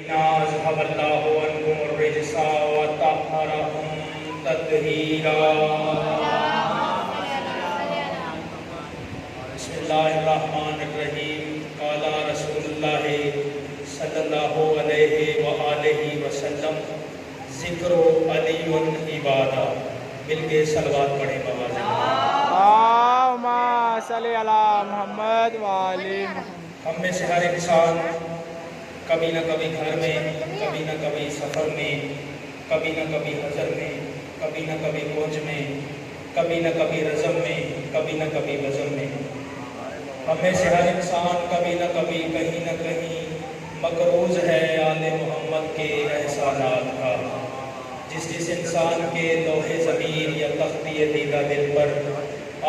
أذهب الله عنكم الرجس وطهركم تطهيرا. بسم الله الرحمن الرحيم. قال رسول الله صلی اللہ علیہ وآلہ وسلم ذکر علی عبادہ. مل کے صلوات پڑھیں بابا. اللہم صلی علی محمد وآلہ محمد. ہم میں سے ہر انسان کبھی نہ کبھی گھر میں، کبھی نہ کبھی سفر میں، کبھی نہ کبھی حضر میں، کبھی نہ کبھی کوچ میں، کبھی نہ کبھی رزم میں، کبھی نہ کبھی وزم میں، ہم میں سے ہر انسان کبھی نہ کبھی کہیں نہ کہیں مقروض ہے آل محمد کے احسانات کا. جس انسان کے لوح ضمیر یا تختی دیدہ دل پر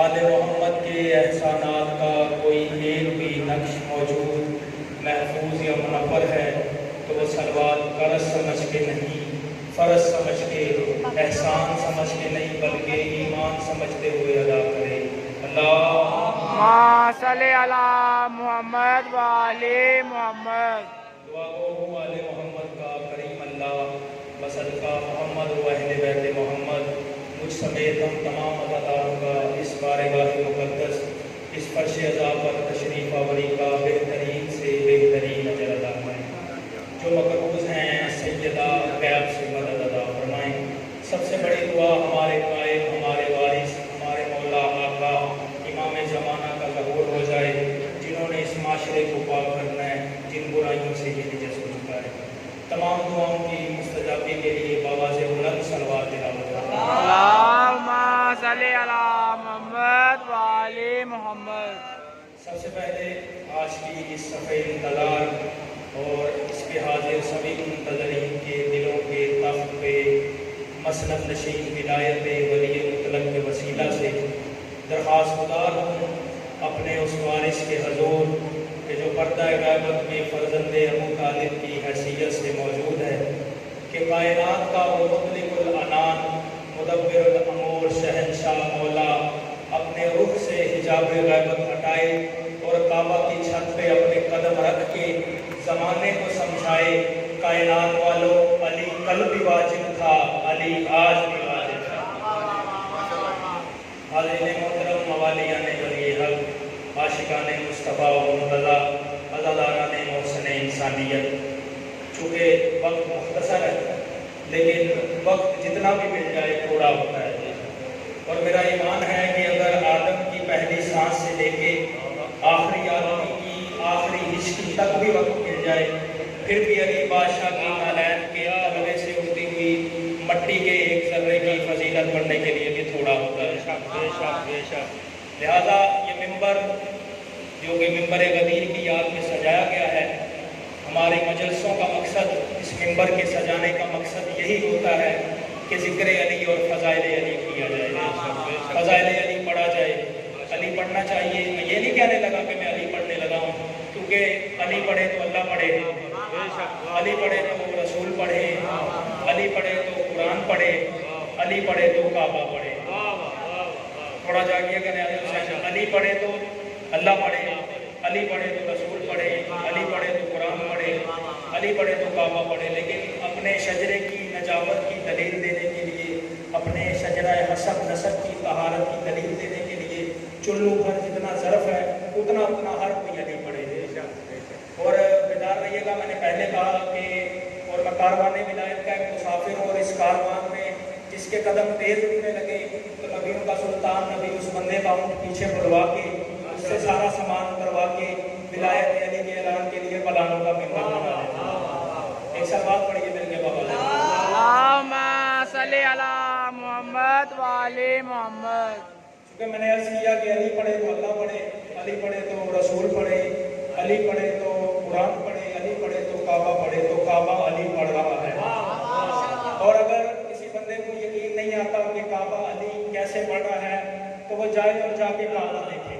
آل محمد کے احسانات کا کوئی ایک بھی نقش موجود، محفوظ یا منور ہے، تو وہ صلوات قرض سمجھ کے نہیں، فرض سمجھ کے، احسان سمجھ کے نہیں، بلکہ ایمان سمجھتے ہوئے ادا کرے. اللہم صلی علی محمد وآلہ محمد. دعا گو آل محمد کا کریم اللہ بصدقہ محمد و اہل بیت محمد مجھ سمیت ہم تمام عزاداروں کا اس بارگاہ مقدس، اس فرش عزا پر تشریف آوری کا بہترین سے بہترین اجر عطا فرمائیں. جو مقروض ہیں سیدہ غیب سے مدد عطا فرمائیں. سب سے بڑی دعا ہمارے قائد، ہمارے وارث، ہمارے مولا آقا امام زمانہ کا ظہور ہو جائے، جنہوں نے اس معاشرے کو پاک کرنا ہے، جن برائیوں سے یہ نجس ہو چکا ہے. تمام دعاؤں کی مستجابی کے لیے بآواز بلند صلوات تلاوت کریں. اللہم صلی علی محمد وآلہ محمد. سب سے پہلے آج کی اس صفحہ انتظار اور اس پہ حاضر سبھی منتظرین کے دلوں کے تخت پہ مسند نشین ولایت ولی مطلق کے وسیلہ سے درخواست گزار ہوں اپنے اس وارث کے حضور کہ جو پردہ غیبت میں فرزند ابو طالب کی حیثیت سے موجود ہے، کہ کائنات کا وہ مطلق العنان، مدبر الامور، شہنشاہ مولا اپنے رخ سے حجاب غیبت ہٹائے اور کعبہ کی چھت پہ اپنے قدم رکھ کے زمانے کو سمجھائے. کائنات والوں، علی کل بھی واجب تھا، علی آج بھی واجب ہے. حاضرین محترم، موالیان ولی حق، عاشقان مصطفیٰ و مرتضیٰ، عزاداران محسن انسانیت، چونکہ وقت مختصر ہے لیکن وقت جتنا بھی مل جائے تھوڑا ہوتا ہے، اور میرا ایمان ہے کہ اگر آدم کی پہلی سانس سے لے کے آخری آدمی کی آخری ہچکی تک بھی وقت مل جائے، پھر بھی علی بادشاہ کی نالین کے تلوے سے اڑتی ہوئی مٹی کے ایک ذرے کی فضیلت پڑھنے کے لیے بھی تھوڑا ہوتا ہے. لہذا یہ ممبر جو کہ ممبر غدیر کی یاد میں سجایا گیا ہے، ہمارے مجلسوں کا مقصد، اس ممبر کے سجانے کا مقصد یہی ہوتا ہے کہ ذکر علی اور فضائل علی کیا جائے، فضائل علی پڑھا جائے. علی پڑھنا چاہیے. میں یہ نہیں کہنے لگا کہ میں علی پڑھنے لگا ہوں، کیونکہ علی پڑھے تو اللہ پڑھے، علی پڑھے تو رسول پڑھے، علی پڑھے تو قرآن پڑھے، علی پڑھے تو کعبہ پڑھے. تھوڑا جاگیے کہ علی پڑھے تو اللہ پڑھے، علی پڑھے تو رسول پڑھے، علی پڑھے تو قرآن پڑھے، علی پڑھے تو کعبہ پڑھے. لیکن اپنے شجرے کی نجابت کی دلیل دینے کے لیے، اپنے شجرہ حسب نسب کی طہارت کی دلیل دینے کے لیے چلو بھر جتنا ظرف ہے اتنا ہر کوئی علی پڑھے. اور بیدار رہیے گا، میں نے پہلے کہا کہ اور میں کاروان ولایت کا ایک مسافر ہوں، اور اس کاروان میں جس کے قدم تیز اٹھنے لگے تو نبیوں کا سلطان نبی اس بندے کا اونٹ پیچھے بلوا کے اس سے سارا سامان اتروا کے ولایت علی کے اعلان کے لیے پلانوں کا ممبر بنا دیتا. ایک ساتھ بات پڑھیے مل کے بابا. اللہم صلی علی محمد وآلہ محمد. چونکہ میں نے عرض کیا کہ علی پڑھے تو اللہ پڑھے، علی پڑھے تو رسول پڑھے، علی پڑھے تو قرآن پڑھے، علی پڑھے تو کعبہ پڑھے، تو کعبہ علی پڑھ رہا ہے. اور اگر کسی بندے کو یقین نہیں آتا کہ کعبہ علی کیسے پڑھ رہا ہے تو وہ جائے اور جا کے کعبہ دیکھے،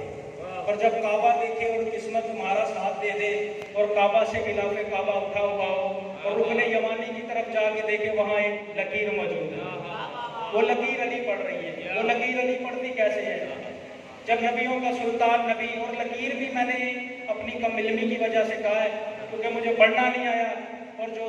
اور جب کعبہ دیکھے اور قسمت تمہارا ساتھ دے دے اور کعبہ سے خلاف کعبہ اٹھا ہوا ہو اور رکن یمانی کی طرف جا کے دیکھے وہاں ایک لکیر موجود ہے، وہ لکیر علی پڑھ رہی ہے. وہ لکیر علی پڑھتی کیسے ہے؟ جب نبیوں کا سلطان نبی، اور لکیر بھی میں نے اپنی کم علمی کی وجہ سے کہا ہے کیونکہ مجھے پڑھنا نہیں آیا، اور جو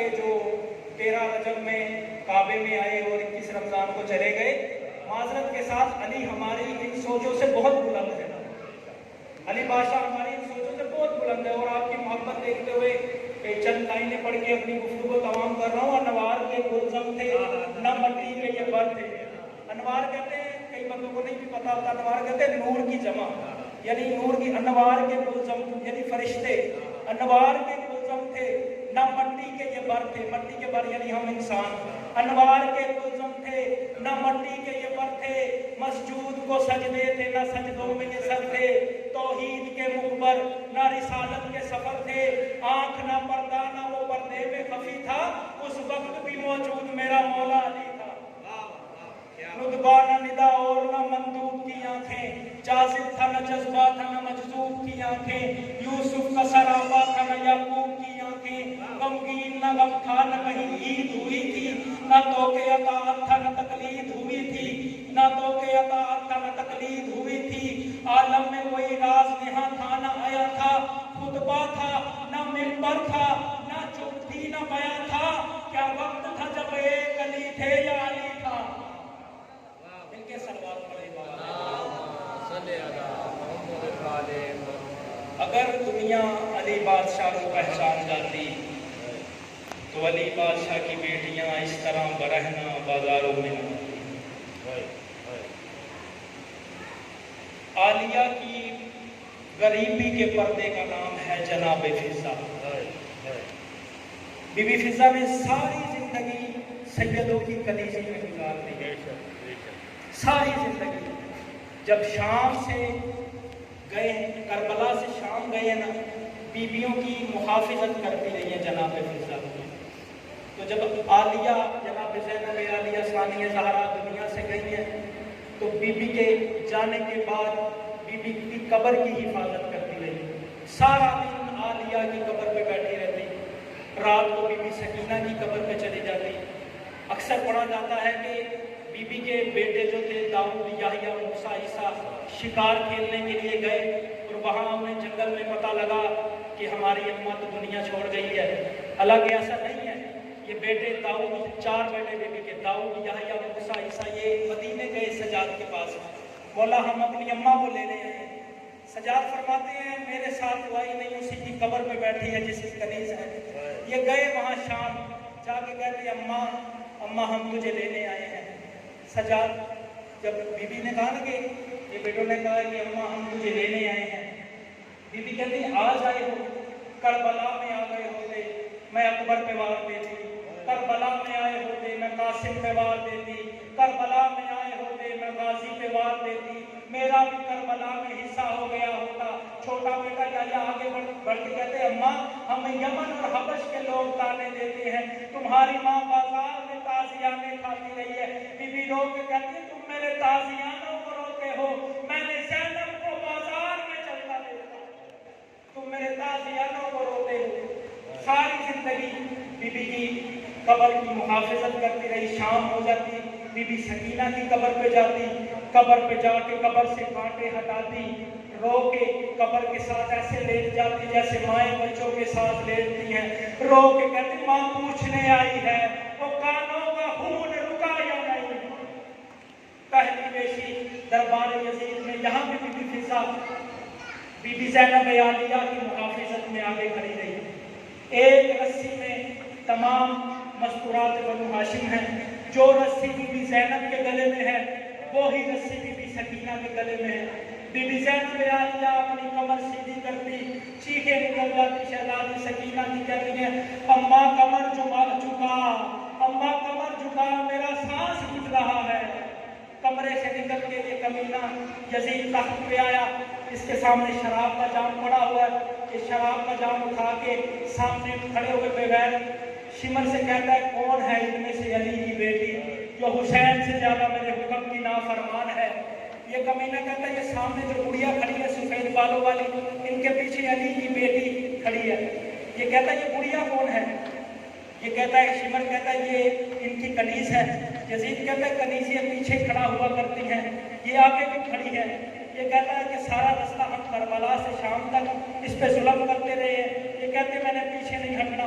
کے جو 13 رجب میں کعبے میں آئے اور 21 رمضان کو چلے گئے، معذرت کے ساتھ علی ہماری ان سوچوں سے بہت بلند ہے، علی بادشاہ ہماری ان سوچوں سے بہت بلند ہے، اور آپ کی محبت دیکھتے ہوئے چند لائنیں پڑھ کے اپنی گفتگو کو تمام کر رہا ہوں۔ انوار کے گلزم تھے نہ مٹی کے یہ بر تھے۔ انوار کہتے ہیں، کئی بندوں کو نہیں بھی پتا ہوتا، انوار کہتے ہیں نور کی جمع، یعنی نور کی، انوار کے گلزم یعنی فرشتے، انوار کے گلزم تھے نہ مٹی کے یہ بر تھے، مٹی کے بر یعنی ہم انسان، انوار کے گلزم تھے نہ مٹی کے یہ بر تھے، مسجود کو سجدے تھے نہ سجدوں میں یہ سر تھے، توحید کے مخبر نہ رسالت کے سفر تھے، آنکھ نہ پردہ نہ وہ پردے میں خفی تھا، اس وقت بھی موجود میرا مولا علی تھا، رتبہ نہ ندا اور نہ مندوب کی آنکھیں، جاذب تھا نہ جذبہ تھا نہ مجذوب کی آنکھیں، یوسف کا سراپا تھا نہ یعقوب کی آنکھیں، غمگین نہ غم تھا نہ کہیں عید ہوئی تھی، نہ تو کہ اطاعت تھا نہ تقلید ہوئی تھی، نہ تو کہ اطاعت تھا نہ تقلید ہوئی تھی، عالم میں کوئی راز نہاں تھا نہ آیا تھا، خطبہ تھا نہ منبر تھا نہ چپ تھی نہ بیاں تھا، کیا وقت تھا جب ایک علی تھے یا علی تھا؟ ان کے سلوات پڑھے اگر دنیا علی بادشاہ کو پہچان جاتی تو علی بادشاہ کی بیٹیاں اس طرح برہنہ بازاروں میں نہ ہوتی۔ عالیہ کی غریبی کے پردے کا نام ہے جناب فضہ۔ بی بی فضہ نے ساری زندگی سیدوں کی کلیجی میں گزار دی، ساری زندگی۔ جب شام سے گئے، کربلا سے شام گئے نا، بیویوں کی محافظت کرتی رہی ہے جناب فضہ۔ تو جب عالیہ جناب زینب عالیہ ثانیہ زہرا دنیا سے گئی ہے تو بی بی کے جانے کے بعد بی بی کی قبر کی حفاظت کرتی رہی، سارا دن عالیہ کی قبر پہ بیٹھی رہتی، رات کو بی بی سکینہ کی قبر پہ چلی جاتی۔ اکثر پڑھا جاتا ہے کہ بی بی کے بیٹے جو تھے داؤد، یحییٰ، موسیٰ، عیسیٰ شکار کھیلنے کے لیے گئے اور وہاں انہیں جنگل میں پتہ لگا کہ ہماری اماں تو دنیا چھوڑ گئی ہے، حالانکہ ایسا نہیں ہے۔ یہ بیٹے داؤد، 4 بیٹے بی بی کے، داؤد، یحییٰ، موسیٰ، عیسیٰ، یہ مدینے گئے سجاد کے پاس، مولا ہم اپنی اماں کو لے رہے ہیں۔ سجاد فرماتے ہیں میرے ساتھ وائی نہیں، اسی کی قبر پہ بیٹھی ہے جس کی کنیز ہے۔ یہ گئے وہاں شام، جا کے کہتے اماں اماں ہم تجھے لینے آئے ہیں۔ سجاد جب بی بی نے کہا نا کہ یہ بیٹوں نے کہا کہ اماں ہم تجھے لینے آئے ہیں، بی بی کہتی آج آئے ہو، کربلا میں آ گئے ہوتے میں اکبر پہ وار دیتی، کربلا میں آئے ہوتے میں قاسم پہ وار دیتی، کربلا میں آئے ہوتے میں غازی پہ وار دیتی، میرا بھی کربلا میں حصہ ہو گیا ہوتا۔ چھوٹا بیٹا یحییٰ آگے بڑھ کے کہتے اماں ہمیں یمن اور حبش کے لوگ تانے دیتے ہیں، تمہاری ماں بازار میں تازیانے کھاتی رہی ہے۔ بی بی رو کے کہتی ہے تم میرے تازیانوں کو روتے ہو، میں نے زینب کو بازار میں چلتا دیکھا، تم میرے تازیانوں کو روتے ہو۔ ساری زندگی بی بی کی قبر کی محافظت کرتی رہی، شام ہو جاتی بی بی سکینہ کی قبر پہ جاتی، قبر پہ جا کے قبر سے کانٹے ہٹاتی، رو کے قبر کے ساتھ ایسے لیٹ جاتی جیسے مائیں بچوں کے ساتھ لیٹتی ہیں، رو کے کہتی ماں پوچھنے آئی ہے وہ کانوں کا خون رکا یا نہیں۔ پہلی پیشی دربار یزید میں، یہاں بھی be be Fizza be be زینب عالیہ کی محافظت میں آگے کھڑی رہی۔ ایک رسی میں تمام مستورات بنو ہاشم ہیں، جو رسی بی بی زینب کے گلے میں ہے وہی رسی بی بی سکینہ کے گلے میں ہے۔ بی بی زینب عالیہ اپنی کمر سیدھی کرتی، چیخیں نکل جاتی، شہزادی سکینہ کی کہتی ہیں اماں کمر جھکا، اماں کمر جھکا، میرا سانس گھٹ رہا ہے۔ کمرے سے نکل کے یہ کمینہ یزید تخت پہ آیا، اس کے سامنے شراب کا جام پڑا ہوا ہے، اس شراب کا جام اٹھا کے سامنے کھڑے ہوئے بغیر شمر سے کہتا ہے کون ہے ان میں سے علی کی بیٹی جو حسین سے زیادہ میرے حکم کی نافرمان ہے؟ یہ کمینہ کہتا ہے یہ سامنے جو گڑیا کھڑی ہے سفید بالوں والی، ان کے پیچھے علی کی بیٹی کھڑی ہے۔ یہ کہتا ہے یہ گڑیا کون ہے؟ یہ کہتا ہے شمر کہتا ہے یہ ان کی کنیز ہے۔ یزید کہتا ہے کنیز یہ پیچھے کھڑا ہوا کرتی ہیں، یہ آگے بھی کھڑی ہے۔ یہ کہتا ہے کہ سارا رستہ ہم کربلا سے شام تک اس پہ ظلم کرتے رہے ہیں، یہ کہتے ہیں میں نے پیچھے نہیں ہٹنا۔